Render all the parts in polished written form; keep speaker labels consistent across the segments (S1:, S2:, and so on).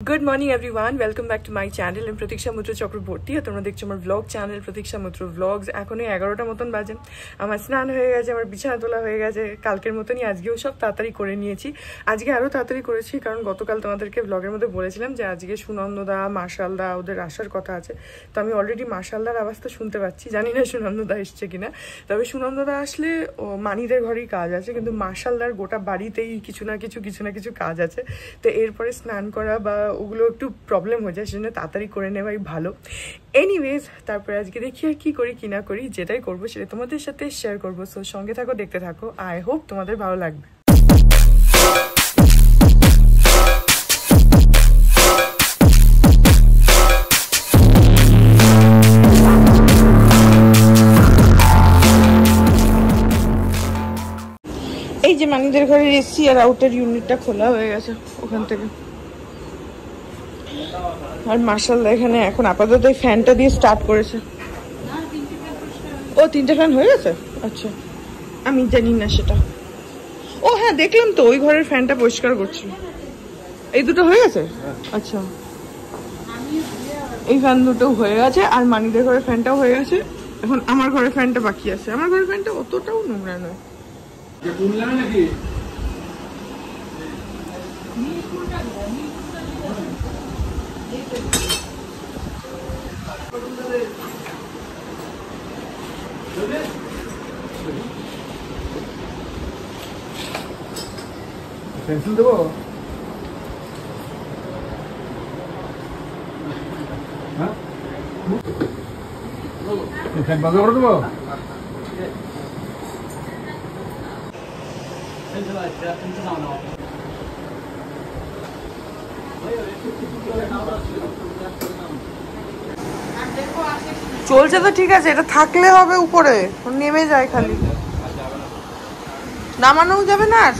S1: Good morning everyone welcome back to my channel am Pratiksha Mudra Chakraborty और तुम्हारा देखছো আমার ব্লগ চ্যানেল প্রতীক্ষা মুদ্র ব্লগস। এখনই 11টা মতন বাজে। আমার স্নান হয়ে গেছে, আমার বিছানা তোলা হয়ে গেছে। কালকের মতনই আজকেও সব তাড়াতাড়ি করে নিয়েছি। আজকে আরও তাড়াতাড়ি করেছি কারণ গতকাল তোমাদেরকে ব্লগের মধ্যে বলেছিলাম যে আজকে সুনন্দদা মার্শালদা ওদের আসার কথা আছে। তো আমি অলরেডি মার্শালদার আওয়াজটা শুনতে পাচ্ছি, জানি না সুনন্দদা এসছে কিনা। তবে সুনন্দদা আসলে মানিদের ঘরেই কাজ আছে, কিন্তু মার্শালদার গোটা বাড়িতেই কিছু না কিছু কাজ আছে। তো এরপরে স্নান করা বা ওগুলো একটু প্রবলেম হয়ে যায়, সেজন্য তাড়াতাড়ি করে নেওয়াই ভালো। এনিওয়েজ তারপরে আজকে দেখি আর কি করি কি না করি, যেটাই করবো সেটা তোমাদের সাথে শেয়ার করবো। সো সঙ্গে থাকো, দেখতে থাকো। আই হোপ তোমাদের ভালো লাগবে। এই যে মানিদের ঘরের এসি আর আউটার ইউনিটটা খোলা হয়ে গেছে ওখান থেকে। আর মার্শাল্লাহ এখানে এখন আপাতত এই ফ্যানটা দিয়ে স্টার্ট করেছে। ও 3টে ফ্যান হয়ে গেছে, আচ্ছা আমি জানি না সেটা। ও হ্যাঁ দেখলাম তো, ওই ঘরের ফ্যানটা পরিষ্কার করছিল। এই দুটো হয়ে গেছে, আচ্ছা এই ফ্যান দুটো হয়ে গেছে আর মানিদের ঘরের ফ্যানটাও হয়ে গেছে। এখন আমার ঘরের ফ্যানটা বাকি আছে। আমার ঘরের ফ্যানটা অতটাও নোংরা নয়।
S2: পেন্সিল দেবো? হ্যাঁ ফ্যান বন্ধ করে দেবো?
S1: চলছে তো ঠিক আছে, এটা থাকলে হবে উপরে, নেমে যায় খালি, নামানোও যাবে না। আর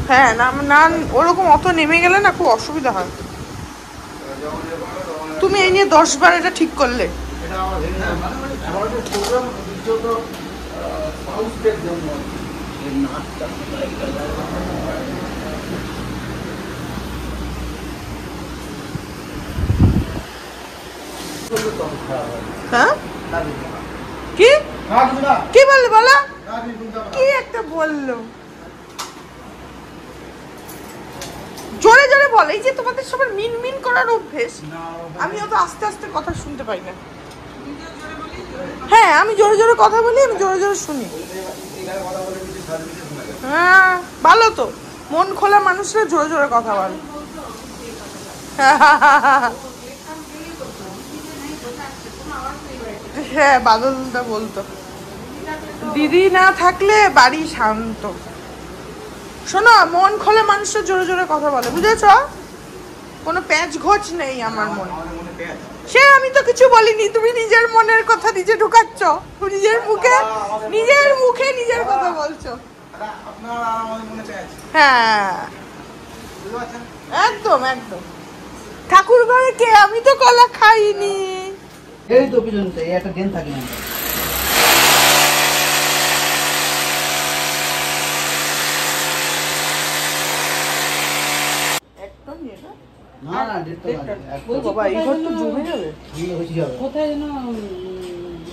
S1: হ্যাঁ না ওরকম অত নেমে গেলে না খুব অসুবিধা হয়। তুমি এই নিয়ে 10 বার এটা ঠিক করলে। হ্যাঁ কি কি বললো বলো, কি একটা বললো, জোরে জোরে বল। এই যে তোমাদের সবার মিন মিন করার অভ্যেস, আমি অত আস্তে আস্তে কথা শুনতে পাই না। হ্যাঁ আমি জোরে জোরে কথা বলি, আমি জোরে জোরে শুনি। হ্যাঁ ভালো তো, মন খোলা মানুষরা জোরে জোরে কথা বলে। হ্যাঁ বাদলটা বলতো দিদি না থাকলে বাড়ি শান্ত। শোনো, মন খোলা মানুষরা জোরে জোরে কথা বলে, বুঝেছ? কোনো প্যাঁচ ঘোচ নেই আমার মনে। সে আমি তো কিছু বলিনি, তুমি নিজের মনের কথা নিজে ঢুকাচ্ছ, নিজের মুখে নিজের কথা বলছো। হ্যাঁ একদম একদম। ঠাকুর ঘরে কে? আমি তো কলা খাইনি।
S3: এই তো পিছনতে একটা দিন থাকি না।
S4: কোথায় যেন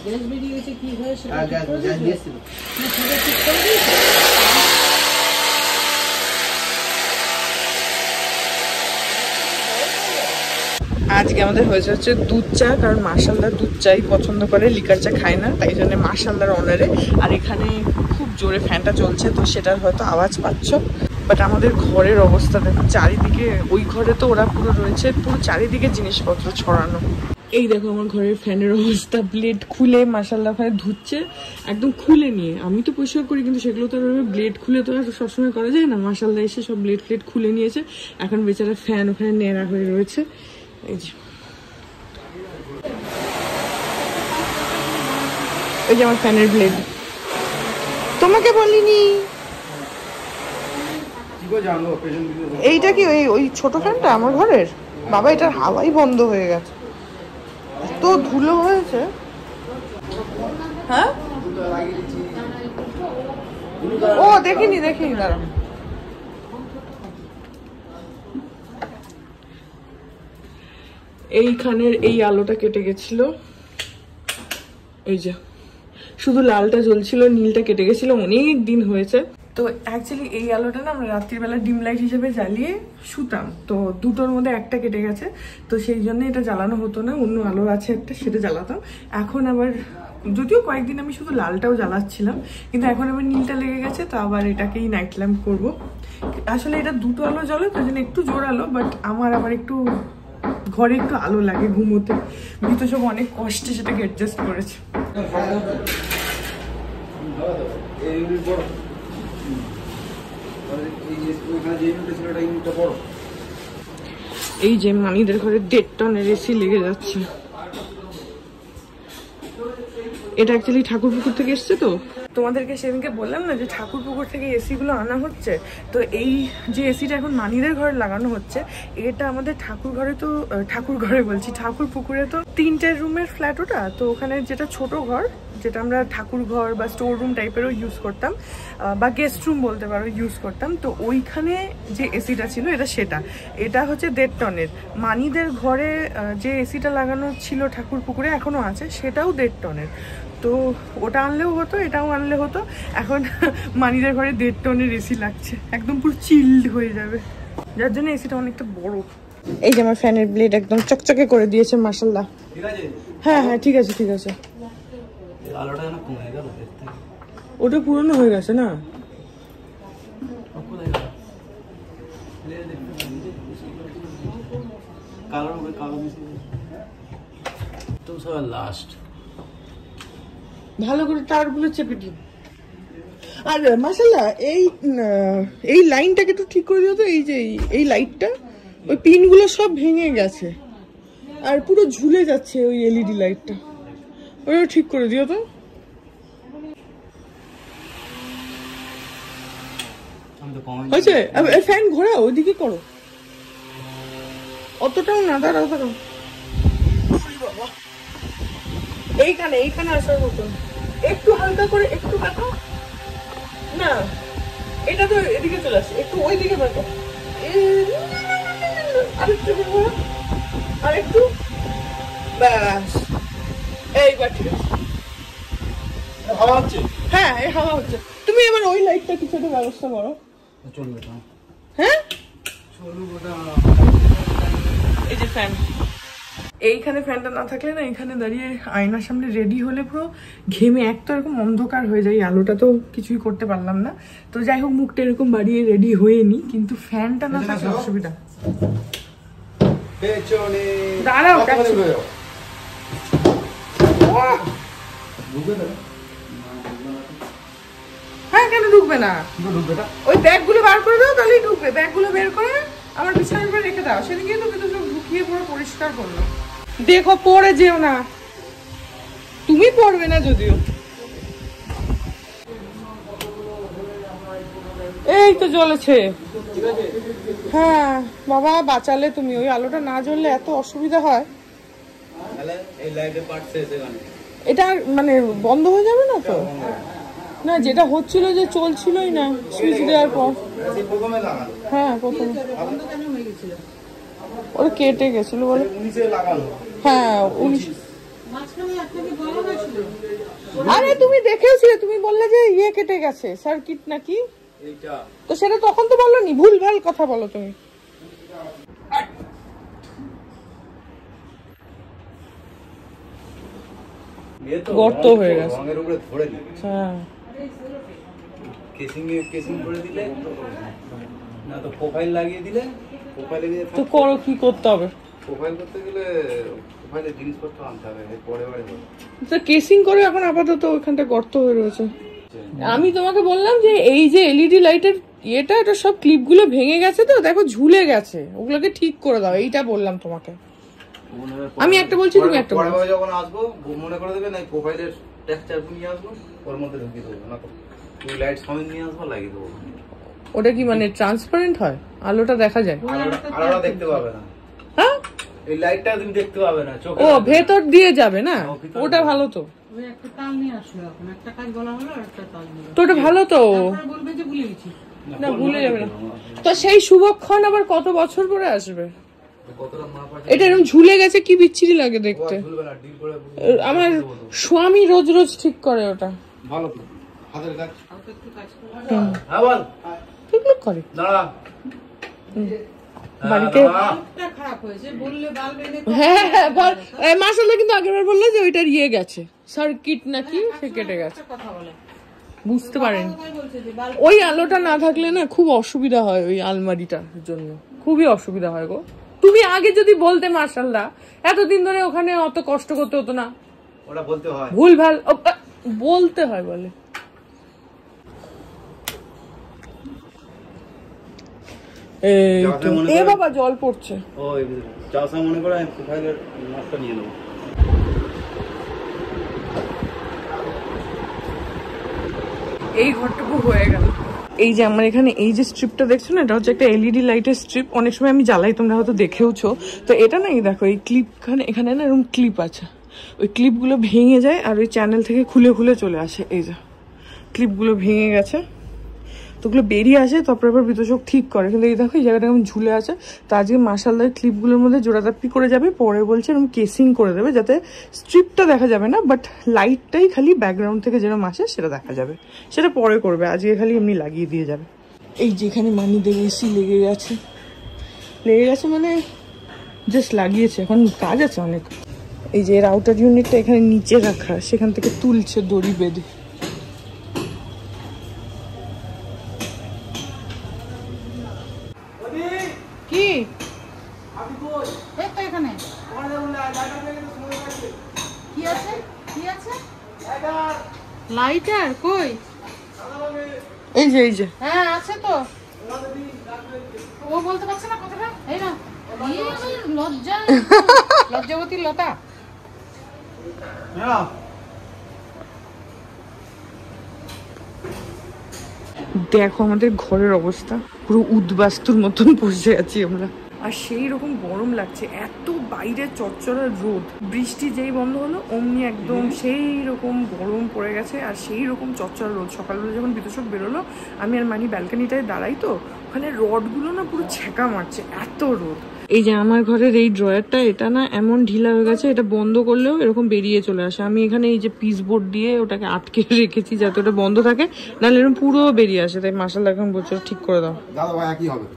S4: গ্যাস বেরিয়ে গেছে, কি হয় সেটা ঠিক করে দিয়েছিল।
S1: আজকে আমাদের হয়েছে হচ্ছে দুধ চা, কারণ মার্শালদার দুধ চাই পছন্দ করে, লিকার চা খায় না, তাই জন্য মার্শালদার অনারে। আর এখানে খুব জোরে ফ্যানটা চলছে, তো সেটার হয়তো আওয়াজ পাচ্ছ। বাট আমাদের ঘরের অবস্থা দেখো, চারিদিকে, ওই ঘরে তো ওরা পুরো রয়েছে, পুরো চারিদিকে জিনিসপত্র ছড়ানো। এই দেখো আমার ঘরের ফ্যানের অবস্থা, ব্লেড খুলে মার্শালদা ওখানে ধুচ্ছে, একদম খুলে নিয়ে। আমি তো পরিষ্কার করি, কিন্তু সেগুলো তো ব্লেড খুলে তো আর সবসময় করা যায় না। মার্শালদা এসে সব ব্লেড ফ্লেড খুলে নিয়েছে, এখন বেচারা ফ্যান ওখানে ন্যাড়া হয়ে রয়েছে। এই যে আমার ফ্যানের ব্লেড, তোমাকে বলিনি। এইটা কি ওই ছোট ফ্যানটা আমার ঘরের? বাবা এটার হাওয়াই বন্ধ হয়ে গেছে, এত ধুলো হয়েছে। হ্যাঁ ও দেখিনি দাঁড়াও। এইখানের এই আলোটা কেটে গেছিল, এই যে শুধু লালটা জ্বলছিল, নীলটা কেটে গেছিল, অনেক দিন হয়েছে। তো অ্যাকচুয়ালি এই আলোটা না আমরা রাত্রিবেলা ডিম লাইট হিসেবে জ্বালিয়ে শুতাম, তো দুটোর মধ্যে একটা কেটে গেছে, তো সেই জন্য এটা জ্বালানো হতো না, অন্য আলো আছে একটা, সেটা জ্বালাতাম। এখন আবার যদিও কয়েকদিন আমি শুধু লালটাও জ্বালাচ্ছিলাম, কিন্তু এখন আবার নীলটা লেগে গেছে, তো আবার এটাকেই নাইট ল্যাম্প করবো। আসলে এটা দুটো আলো জ্বলে, তার জন্য একটু জোর আলো, বাট আমার আবার একটু ঘরে একটু আলো লাগে ঘুমোতে, ভিতর সব অনেক কষ্টে সেটাকে অ্যাডজাস্ট করেছে। এই যে মানিদের ঘরে 1.5 টনের এসি লেগে যাচ্ছে। এটা অ্যাকচুয়ালি ঠাকুরপুকুর থেকে এসছে। তো তোমাদেরকে সেদিনকে বললাম না যে ঠাকুরপুকুর থেকে এসি গুলো আনা হচ্ছে, তো এই যে এসিটা এখন মানিদের ঘরে লাগানো হচ্ছে, এটা আমাদের ঠাকুর ঘরে বলছি, ঠাকুর পুকুরে তো 3টে রুমের ফ্ল্যাট ওটা, তো ওখানে যেটা ছোট ঘর, যেটা আমরা ঠাকুর ঘর বা স্টোর রুম টাইপেরও ইউজ করতাম, বা গেস্ট রুম বলতে পারো ইউজ করতাম, তো ওইখানে যে এসিটা ছিল এটা হচ্ছে 1.5 টনের। মানিদের ঘরে যে এসিটা লাগানো ছিল ঠাকুর পুকুরে এখনো আছে, সেটাও 1.5 টনের। তো ওটা আনলেও হতো, এটাও আনলে হতো। এখন মানিদের ঘরে 1.5 টনের এসি লাগছে, একদম পুরো চিল্ড হয়ে যাবে, যার জন্য এসিটা অনেকটা বড়। এই যে আমার ফ্যানের ব্লেড একদম চকচকে করে দিয়েছে, মাশাআল্লাহ। হ্যাঁ হ্যাঁ ঠিক আছে ঠিক আছে। ওটা পুরনো হয়ে গেছে না? ভালো করে তারগুলো চেপে দিই। আর মাশাআল্লাহ এই লাইনটাকে একটু ঠিক করে দিও তো। এই যে এই লাইটটা, ওই পিনগুলো সব ভেঙে গেছে আর পুরো ঝুলে যাচ্ছে ওই এলইডি লাইটটা, ওইটা ঠিক করে দিও তো। হয়েছে? ফ্যান ঘোরাও, ওইদিকে করো, অতটাও না, দাঁড়াও দাঁড়াও, এইখানে আসার মতো একটু হালকা করে একটু কাটো না, এটা তো এদিকে চলে আসছে, একটু ওই দিকে কাটো, আরেকটু, ব্যাস, এইবার ঠিক আছে।
S2: হাওয়া হচ্ছে?
S1: হ্যাঁ এই হাওয়া হচ্ছে। তুমি এবার ওই লাইটটা কিছু একটা ব্যবস্থা করো।
S2: চলবে না।
S1: হ্যাঁ
S2: চলবে।
S1: এই যে ফ্যান, এইখানে ফ্যানটা না থাকলে না, এখানে দাঁড়িয়ে আয়নার সামনে রেডি হলে পুরো ঘেমে এক তো এরকম অন্ধকার হয়ে যায়, আলোটা তো কিছুই করতে পারলাম না। তো যাই হোক, মুখটা এরকম বাড়িয়ে রেডি হয়ে নি, কিন্তু ফ্যানটা না থাকলে অসুবিধা। দাঁড়াও, হ্যাঁ কেন ঢুকবে না? ওই ব্যাগগুলো বার করে দাও, তাহলেই ঢুকবে। ব্যাগগুলো বের করে আমার বিছানার উপরে রেখে দাও। সেদিকে তো ভিতরে সব ঢুকিয়ে পুরো পরিষ্কার করলো। দেখো পরে যেও না, তুমি পড়বে না যদিও। এই তো জ্বলেছে। হ্যাঁ বাবা বাঁচালে তুমি, ওই আলোটা না জ্বললে এত অসুবিধা হয়। এটা মানে বন্ধ হয়ে যাবে না তো? না, যেটা হচ্ছিল যে চলছিলই না সুইচ দেওয়ার পর। হ্যাঁ প্রথমে ওরা কেটে গেছিল বলে। হ্যাঁ 19। আরে তুমি দেখেওছিলে, তুমি বললে যে ইয়ে কেটে গেছে, সার্কিট নাকি, তো সেটা তখন তো বললো নি, ভুল ভাল কথা বলো তুমি। গর্ত হয়ে গেছে। হ্যাঁ তো করো, কি করতে হবে? কেসিং করে এখন আপাতত ওখানটা গর্ত হয়ে রয়েছে। আমি তোমাকে বললাম যে এই যে এলইডি লাইটের এটা সব ক্লিপ গুলো ভেঙে গেছে, তো দেখো ঝুলে গেছে, ওগুলোকে ঠিক করে দাও, এইটা বললাম তোমাকে। আমি একটা বলছি, তুমি একটা বলছো।
S3: পরে যখন আসবো মনে করে দেবে না, প্রোফাইলের টেক্সচার নিয়ে আসবো, ওর মধ্যে ঢুকিয়ে দেবো না, তুই লাইট সমেত নিয়ে আসবো, লাগিয়ে দেবো।
S1: ওটা কি মানে ট্রান্সপারেন্ট হয়, আলোটা দেখা যায়?
S3: আলোটা দেখতে পাবে না।
S1: হ্যাঁ
S3: এই লাইটটা তুমি দেখতে পাবে না, চোখে।
S1: ও ভেতর দিয়ে যাবে না, ওটা ভালো তো।
S4: একটা তাল নিয়ে আসলো, এখন একটা কাজ বলা হলো, একটা তাল নিয়ে
S1: তো ওটা ভালো তো।
S4: বলবে যে ভুলে গেছি।
S1: না ভুলে যাবে না তো। সেই শুভক্ষণ আবার কত বছর পরে আসবে?
S3: কতটা মাপ আছে
S1: এটা এরকম ঝুলে গেছে, কি বিচ্ছিরি লাগে দেখতে।
S3: ঝুলবে না, ডিল করে
S1: আমার স্বামী রোজ রোজ ঠিক করে ওটা,
S2: ভালো তো হাতের কাজ।
S3: হ্যাঁ বল
S1: এগুলো করে
S3: দাঁড়া
S1: বাড়িতে।
S4: বাল্বটা খারাপ হয়েছে বললে বাল্ব এনে
S1: হ্যাঁ হ্যাঁ বল, মাসাল্লাহ কিন্তু আগেরবার বললো যে ওইটার ইয়ে গেছে, সার্কিট নাকি সে কেটে গেছে,
S4: কথা বলে
S1: বুঝতে পারেন।
S4: তাই বলছে যে বাল্ব
S1: ওই আলোটা না থাকলে না খুব অসুবিধা হয় ওই আলমারিটার জন্য, খুবই অসুবিধা হয় গো। তুমি আগে যদি বলতে মাশাআল্লাহ, এতদিন ধরে ওখানে অত কষ্ট করতে হতো না।
S3: ওটা বলতে হয়,
S1: ভুল ভাল বলতে হয় বলে। এই তো, এ বাবা জল পড়ছে।
S3: ও চাষা মনে করে আমি প্রোফাইলের মাছটা নিয়ে নেবো।
S1: এই ঘরটুকু হয়ে গেল। এই যে আমার এখানে এই যে স্ট্রিপটা দেখছো না, এটা হচ্ছে একটা এলইডি লাইটের স্ট্রিপ। অনেক সময় আমি জ্বালাই, তোমরা হয়তো দেখেওছো। তো এটা না, এই দেখো এই ক্লিপ, এখানে না এরকম ক্লিপ আছে, ওই ক্লিপগুলো ভেঙে যায় আর ওই চ্যানেল থেকে খুলে খুলে চলে আসে। এই যে ক্লিপগুলো ভেঙে গেছে, তো ওগুলো বেরিয়ে আসে, তারপরে আবার বিতোষক ঠিক করে। কিন্তু এই দেখো এই জায়গাটা এরকম ঝুলে আছে। তো আজকে মাশাআল্লাহ ক্লিপগুলোর মধ্যে জোড়াতাপ্পি করে যাবে, পরে বলছে এরকম কেসিং করে দেবে, যাতে স্ট্রিপটা দেখা যাবে না, বাট লাইটটাই খালি ব্যাকগ্রাউন্ড থেকে যেরকম আসে সেটা দেখা যাবে। সেটা পরে করবে, আজকে খালি এমনি লাগিয়ে দিয়ে যাবে। এই যেখানে মানি দেবে এসি লেগে গেছে মানে জাস্ট লাগিয়েছে, এখন কাজ আছে অনেক। এই যে রাউটার ইউনিটটা এখানে নিচে রাখা, সেখান থেকে তুলছে দড়ি বেঁধে। কি
S4: এই তো এখানে কি আছে, কি আছে লাইটার কই?
S1: এই যে
S4: হ্যাঁ আছে তো, ও বলতে পারছে না কথাটা। এই না লজ্জাবতী লতা।
S1: দেখো আমাদের ঘরের অবস্থা, পুরো উদ্বাস্তুর মতন বসে আছি আমরা। আর সেই রকম গরম লাগছে, এত বাইরে চচ্চড়া রোদ। বৃষ্টি যেই বন্ধ হলো অমনি একদম সেই রকম গরম পড়ে গেছে, আর সেই রকম চচ্চড়া রোদ। সকালবেলা যখন বিতোষক বেরোলো, আমি আর মানি ব্যালকানিটায় দাঁড়াই, তো ওখানে রডগুলো না পুরো ছ্যাঁকা মারছে, এত রোদ। এই যে আমার ঘরের এই ড্রয়ারটা, এটা না এমন ঢিলা হয়ে গেছে, এটা বন্ধ করলেও এরকম বেরিয়ে চলে আসে। আমি এখানে এই যে পিস বোর্ড দিয়ে ওটাকে আটকে রেখেছি যাতে ওটা বন্ধ থাকে, নাহলে এরকম পুরো বেরিয়ে আসে। তাই মাশাআল্লাহ এখন বলছে ঠিক করে দাও।
S2: দাদা ভাই একই হবে।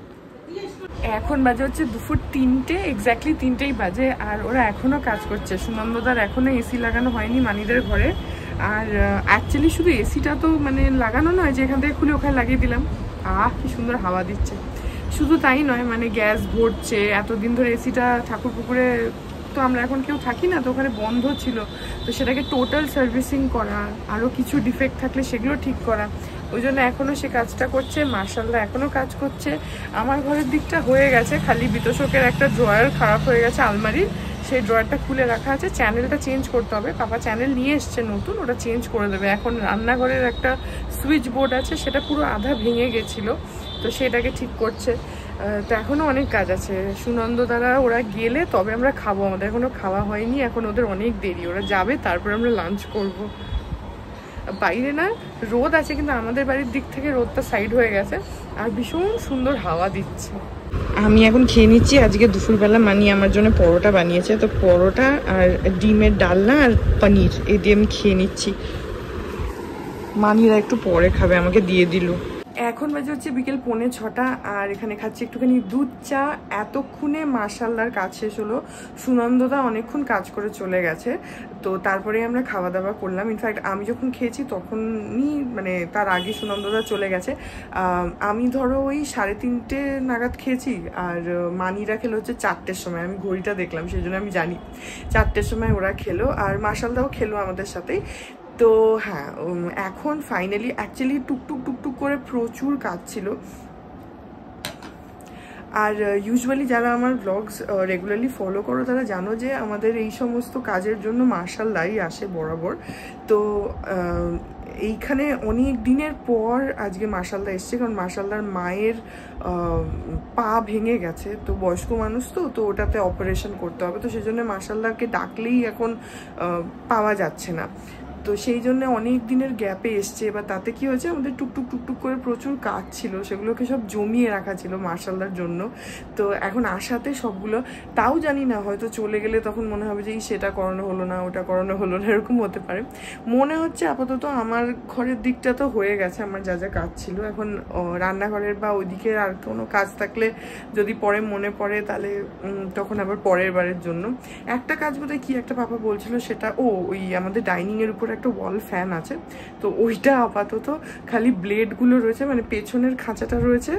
S1: এখন বাজে হচ্ছে দুপুর 3টে, এক্স্যাক্টলি 3টেই বাজে, আর ওরা এখনো কাজ করছে। সুনন্দদার এখনো এসি লাগানো হয়নি মানিদের ঘরে। আর অ্যাকচুয়ালি শুধু এসিটা তো মানে লাগানো নয় যে এখান থেকে খুলে ওখানে লাগিয়ে দিলাম, কি সুন্দর হাওয়া দিচ্ছে। শুধু তাই নয়, মানে গ্যাস ভরছে। এতদিন ধরে এসিটা ঠাকুরপুকুরে তো আমরা এখন কেউ থাকি না, তো ওখানে বন্ধ ছিল, তো সেটাকে টোটাল সার্ভিসিং করা, আরও কিছু ডিফেক্ট থাকলে সেগুলো ঠিক করা, ওই জন্য এখনও সে কাজটা করছে। মাশাআল্লাহ এখনও কাজ করছে। আমার ঘরের দিকটা হয়ে গেছে, খালি বিতোষকের একটা ড্রয়ার খারাপ হয়ে গেছে আলমারির, সেই ড্রয়ারটা খুলে রাখা আছে। চ্যানেলটা চেঞ্জ করতে হবে, পাপা চ্যানেল নিয়ে এসছে নতুন, ওটা চেঞ্জ করে দেবে। এখন রান্নাঘরের একটা সুইচ বোর্ড আছে, সেটা পুরো আধা ভেঙে গেছিলো, তো সেটাকে ঠিক করছে। তো এখনও অনেক কাজ আছে। সুনন্দ দ্বারা ওরা গেলে তবে আমরা খাবো, আমাদের এখনও খাওয়া হয়নি, এখন ওদের অনেক দেরি, ওরা যাবে তারপরে আমরা লাঞ্চ করব। বাইরে না রোদ আছে, কিন্তু আমাদের বাড়ির দিক থেকে রোদটা সাইড হয়ে গেছে, আর ভীষণ সুন্দর হাওয়া দিচ্ছে। আমি এখন খেয়ে নিচ্ছি। আজকে দুপুরবেলা মানি আমার জন্য পরোটা বানিয়েছে, তো পরোটা আর ডিমের ডালনা আর পনির, এই দিয়ে আমি খেয়ে নিচ্ছি। মানিরা একটু পরে খাবে, আমাকে দিয়ে দিল। এখন বাজে হচ্ছে বিকেল 5:45, আর এখানে খাচ্ছি একটুখানি দুধ চা। এতক্ষণে মাশাআল্লাহর কাজ শেষ হলো। সুনন্দদা অনেকক্ষণ কাজ করে চলে গেছে, তো তারপরে আমরা খাওয়া দাওয়া করলাম। ইনফ্যাক্ট আমি যখন খেয়েছি তখনই, মানে তার আগে সুনন্দদা চলে গেছে। আমি ধরো ওই 3:30 নাগাদ খেয়েছি, আর মানিরা খেলো হচ্ছে 4টের সময়। আমি ঘড়িটা দেখলাম, সেই জন্য আমি জানি 4টের সময় ওরা খেলো, আর মাশাআল্লাহও খেলো আমাদের সাথেই। তো হ্যাঁ, এখন ফাইনালি অ্যাকচুয়ালি টুকটুক করে প্রচুর কাজ ছিল। আর ইউজুয়ালি যারা আমার ব্লগস রেগুলারলি ফলো করো তারা জানো যে আমাদের এই সমস্ত কাজের জন্য মাশাআল্লাহই আসে বরাবর। তো এইখানে অনেক দিনের পর আজকে মাশাআল্লাহ এসছে, কারণ মাশাআল্লাহর মায়ের পা ভেঙে গেছে, তো বয়স্ক মানুষ তো ওটাতে অপারেশন করতে হবে, তো সেজন্য মাশাআল্লাহকে ডাকলেই এখন পাওয়া যাচ্ছে না। তো সেই জন্য অনেক দিনের গ্যাপে এসছে। এবার তাতে কি হয়েছে, আমাদের টুকটুক টুকটুক করে প্রচুর কাজ ছিল, সেগুলোকে সব জমিয়ে রাখা ছিল মার্শালদার জন্য। তো এখন আসাতে সবগুলো, তাও জানি না, হয়তো চলে গেলে তখন মনে হবে যে সেটা করানো হলো না, ওটা করানো হলো না, এরকম হতে পারে। মনে হচ্ছে আপাতত আমার ঘরের দিকটা তো হয়ে গেছে, আমার যা যা কাজ ছিল। এখন রান্নাঘরের বা ওইদিকে আর কোনো কাজ থাকলে যদি পরে মনে পড়ে তাহলে তখন আবার পরের বারের জন্য। একটা কাজ বোধহয় কি একটা পাপা বলছিল, সেটা ওই আমাদের ডাইনিংয়ের উপর একটা ওয়াল ফ্যান আছে, তো ওইটা আপাতত খালি ব্লেডগুলো রয়েছে, মানে পেছনের খাঁচাটা রয়েছে,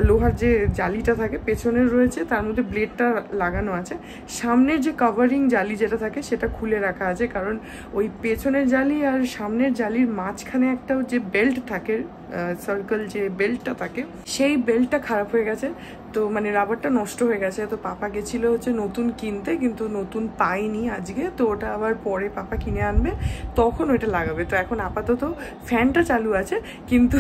S1: লোহার যে জালিটা থাকে পেছনের রয়েছে, তার মধ্যে ব্লেডটা লাগানো আছে। সামনের যে কভারিং জালি যেটা থাকে সেটা খুলে রাখা আছে, কারণ ওই পেছনের জালি আর সামনের জালির মাঝখানে একটা যে বেল্ট থাকে, সার্কেল যে বেল্টটা থাকে, সেই বেল্টটা খারাপ হয়ে গেছে। তো মানে রাবারটা নষ্ট হয়ে গেছে। তো পাপা গেছিল হচ্ছে নতুন কিনতে, কিন্তু নতুন পাইনি আজকে, তো ওটা আবার পরে পাপা কিনে আনবে, তখন ওইটা লাগাবে। তো এখন আপাতত ফ্যানটা চালু আছে, কিন্তু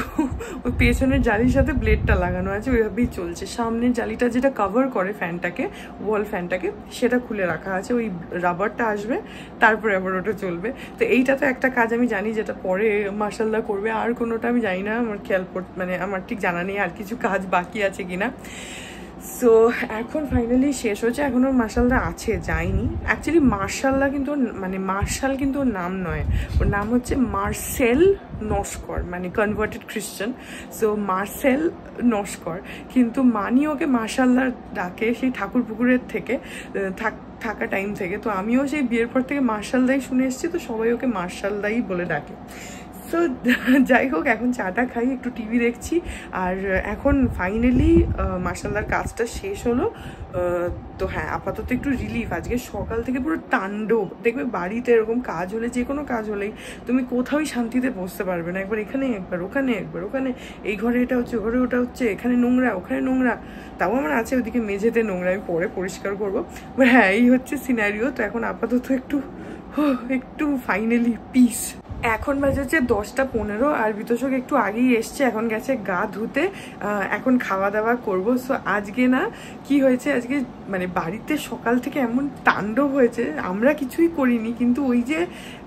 S1: ওই পেছনের জালির সাথে ব্লেডটা লাগানো আছে, ওইভাবেই চলছে। সামনের জালিটা যেটা কভার করে ফ্যানটাকে, ওয়াল ফ্যানটাকে, সেটা খুলে রাখা আছে, ওই রাবারটা আসবে তারপরে আবার ওটা চলবে। তো এইটা তো একটা কাজ আমি জানি যেটা পরে মার্শালদা করবে, আর কোনোটা আমি জানি না, আমার খেয়াল মানে আমার ঠিক জানা নেই আর কিছু কাজ বাকি আছে কিনা। সো এখন ফাইনালি শেষ হচ্ছে, এখনো মার্শালদা আছে, যায়নি। অ্যাকচুয়ালি মার্শালদা কিন্তু মানে মার্শাল কিন্তু ওর নাম নয়, ওর নাম হচ্ছে মার্সেল নস্কর, মানে কনভার্টেড খ্রিস্টান। সো মার্সেল নস্কর, কিন্তু মানি ওকে মার্শালদা ডাকে সেই ঠাকুর পুকুরের থেকে থাকা টাইম থেকে। তো আমিও সেই বিয়ের পর থেকে মার্শালদাই শুনে এসেছি, তো সবাই ওকে মার্শালদাই বলে ডাকে। তো যাই হোক, এখন চাটা খাই, একটু টিভি দেখছি। আর এখন ফাইনালি মার্শালদার কাজটা শেষ হলো। তো হ্যাঁ, আপাতত একটু রিলিফ। আজকে সকাল থেকে পুরো তাণ্ডব। দেখবে বাড়িতে এরকম কাজ হলে, যে কোনো কাজ হলেই তুমি কোথাওই শান্তিতে বসতে পারবে না। একবার এখানে, একবার ওখানে, একবার ওখানে, এই ঘরে এটা হচ্ছে, ঘরে ওটা হচ্ছে, এখানে নোংরা, ওখানে নোংরা। তাও আমার আছে ওদিকে মেঝেতে নোংরা, আমি পরে পরিষ্কার করবো। বাট হ্যাঁ, এই হচ্ছে সিনারিও। তো এখন আপাতত একটু ফাইনালি পিস। এখন বাজে হচ্ছে 10:15, আর বিতোষক একটু আগেই এসছে, এখন গেছে গা ধুতে, এখন খাওয়া দাওয়া করবো। সো আজকে না কি হয়েছে, আজকে মানে বাড়িতে সকাল থেকে এমন তাণ্ডব হয়েছে, আমরা কিছুই করিনি, কিন্তু ওই যে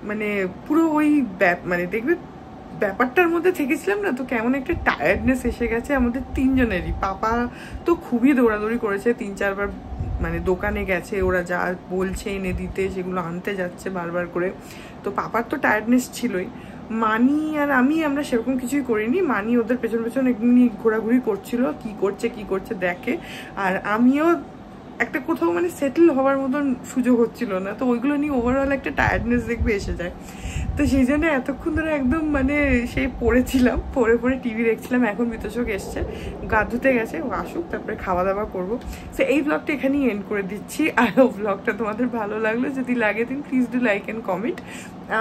S1: মানে পুরো ওই মানে দেখবে ব্যাপারটার মধ্যে থেকেছিলাম না, তো কেমন একটা টায়ার্ডনেস এসে গেছে আমাদের তিনজনেরই। পাপা তো খুবই দৌড়াদৌড়ি করেছে, 3-4 বার মানে দোকানে গেছে, ওরা যা বলছে এনে দিতে সেগুলো আনতে যাচ্ছে বারবার করে। তো পাপার তো টায়ার্ডনেস ছিলই। মানি আর আমরা সেরকম কিছুই করিনি। মানি ওদের পেছন পেছন এমনি ঘোরাঘুরি করছিল, কি করছে দেখে। আর আমিও একটা কোথাও মানে সেটেল হওয়ার মতন সুযোগ হচ্ছিল না, তো ওইগুলো নিয়ে ওভারঅল একটা টায়ার্ডনেস দেখবে এসে যায়। তো সেই জন্য এতক্ষণ ধরে একদম মানে সেই পড়েছিলাম, পরে টিভি দেখছিলাম। এখন বিতোষক এসছে, গা ধুতে গেছে, ও আসুক তারপরে খাওয়া দাওয়া করবো। সো এই ব্লগটা এখানেই এন্ড করে দিচ্ছি। আর ব্লগটা তোমাদের ভালো লাগলো, যদি লাগে দিন please do like and comment.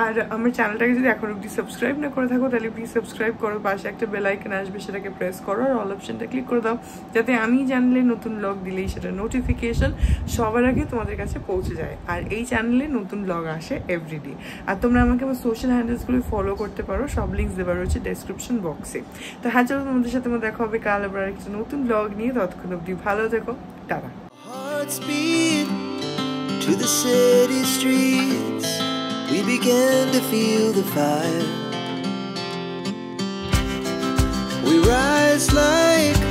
S1: আর আমার চ্যানেলটাকে যদি এখন অব্দি সাবস্ক্রাইব না করে থাকো তাহলে প্লিজ সাবস্ক্রাইব করো, পাশে একটা বেল আইকন আসবে সেটাকে প্রেস করো, আর অল অপশনটা ক্লিক করে দাও, যাতে আমি জানলে নতুন ব্লগ দিলেই সেটা নোটিফিকেশন সবার আগে তোমাদের কাছে পৌঁছে যায়। আর এই চ্যানেলে নতুন ব্লগ আসে এভরিডে। আর তোমরা আমাকে আমার সোশ্যাল হ্যান্ডেলসগুলো ফলো করতে পারো, সব লিঙ্কস দেওয়া রয়েছে ডেসক্রিপশন বক্সে। তো হ্যাঁ, চলো তোমাদের সাথে আমার দেখা হবে কাল আবার একটা নতুন ব্লগ নিয়ে। ততক্ষণ অব্দি ভালো থেকো, tata.
S5: To the city streets, we began to feel the fire. We rise like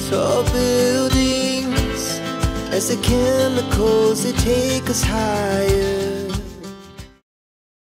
S5: tall buildings as the chemicals, they take us higher.